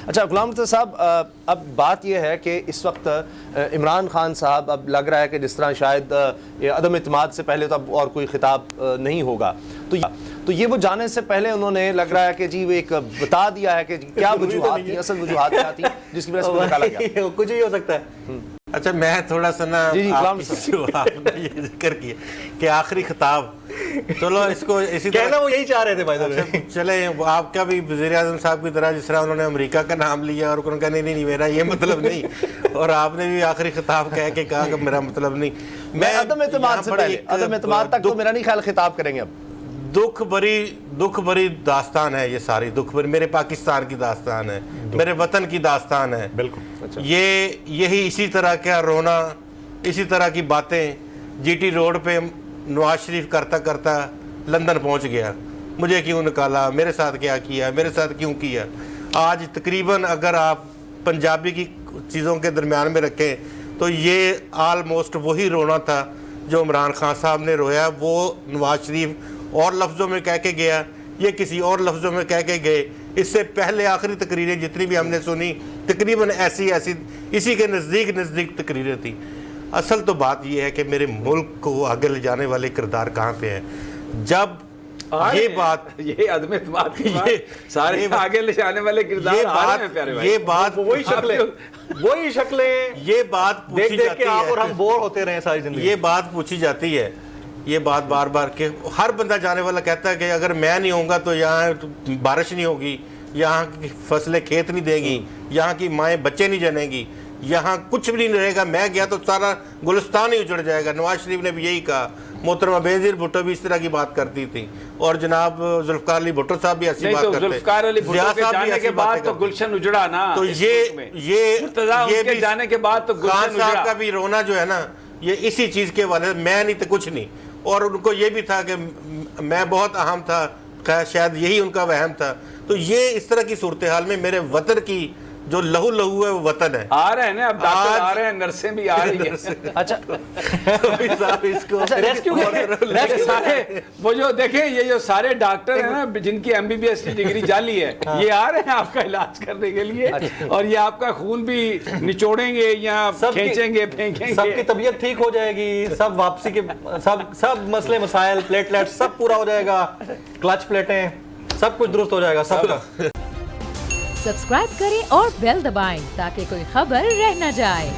اچھا غلام مرتضیٰ صاحب، اب بات یہ ہے کہ اس وقت عمران خان صاحب، اب لگ رہا ہے کہ جس طرح شاید عدم اعتماد سے پہلے تو اب اور کوئی خطاب نہیں ہوگا، تو یہ وہ جانے سے پہلے انہوں نے لگ رہا ہے کہ جی وہ ایک بتا دیا ہے کہ کیا وجوہات تھیں، اصل وجوہات کیا تھیں جس کی وجہ سے وہ نکالا گیا. کچھ ہی ہو سکتا ہے. اچھا میں تھوڑا سا نا آپ نے یہ ذکر کیا کہ آخری خطاب، چلو اس کو اسی طرح کہنا وہ یہی چاہ رہے تھے بھائی. چلیں آپ کا بھی وزیر اعظم صاحب کی طرح جس طرح انہوں نے امریکہ کا نام لیا اور انہوں نے کہا نہیں میرا یہ مطلب نہیں، اور آپ نے بھی آخری خطاب کہہ کے کہا کہ میرا مطلب نہیں. میں عدم اعتماد سے پہلے، عدم اعتماد تک تو میرا نہیں خیال خطاب کریں گے. اب دکھ بری داستان ہے یہ ساری، دکھ بری میرے پاکستان کی داستان ہے، میرے وطن کی داستان ہے. بالکل. یہی اسی طرح کا رونا، اسی طرح کی باتیں جی ٹی روڈ پہ نواز شریف کرتا کرتا لندن پہنچ گیا. مجھے کیوں نکالا، میرے ساتھ کیا کیا، میرے ساتھ کیوں کیا. آج تقریباً اگر آپ پنجابی کی چیزوں کے درمیان میں رکھیں تو یہ آلموسٹ وہی رونا تھا جو عمران خان صاحب نے رویا. وہ نواز شریف اور لفظوں میں کہہ کے گیا، یہ کسی اور لفظوں میں کہہ کے گئے. اس سے پہلے آخری تقریریں جتنی بھی ہم نے سنی تقریباً ایسی اسی کے نزدیک تقریریں تھیں. اصل تو بات یہ ہے کہ میرے ملک کو آگے لے جانے والے کردار کہاں پہ ہیں. جب یہ بات، یہ عدم اعتماد کی بات، سارے آگے لے جانے والے کردار آ رہے ہیں پیارے بھائی. یہ بات وہی شکلیں یہ بات پوچھی جاتی کہ آپ اور ہے، ہم بور ہوتے رہے ساری زندگی. یہ بات پوچھی جاتی ہے، یہ بات بار بار کہ ہر بندہ جانے والا کہتا ہے کہ اگر میں نہیں ہوں گا تو یہاں بارش نہیں ہوگی، یہاں کی فصلیں کھیت نہیں دے گی، یہاں کی مائیں بچے نہیں جنیں گی، یہاں کچھ بھی نہیں رہے گا. میں گیا تو سارا گلستان ہی اجڑ جائے گا. نواز شریف نے بھی یہی کہا. محترمہ بینظیر بھٹو بھی اس طرح کی بات کرتی تھی، اور جناب ذوالفقار علی بھٹو صاحب بھی ایسی بات کرتے ہیں. ذوالفقار علی بھٹو کے جانے کے بعد تو گلشن اجڑا نا. تو یہ بھی جانے کے بعد تو خان صاحب کا بھی رونا جو ہے نا یہ اسی چیز کے والے، میں نہیں تو کچھ نہیں. اور ان کو یہ بھی تھا کہ میں بہت اہم تھا، شاید یہی ان کا وہم تھا. تو یہ اس طرح کی صورتحال میں میرے وطن کی جو لہو ہے وہ وطن ہے. آ رہے ہیں نا اب ڈاکٹر آ رہے ہیں، نرسیں بھی آ رہی ہیں. اچھا اس کو ریسکیو سارے وہ جو دیکھیں یہ جو سارے ڈاکٹر ہیں نا جن کی ایم بی بی ایس کی ڈگری جعلی ہے، یہ آ رہے ہیں آپ کا علاج کرنے کے لیے، اور یہ آپ کا خون بھی نچوڑیں گے یا کھینچیں گے، پھینکیں گے. سب کی طبیعت ٹھیک ہو جائے گی، سب واپسی کے سب مسئلے مسائل، پلیٹلیٹ سب پورا ہو جائے گا، کلچ پلیٹیں سب کچھ درست ہو جائے گا سب کا. سبسکرائب کریں اور بیل دبائیں تاکہ کوئی خبر رہ نہ جائے.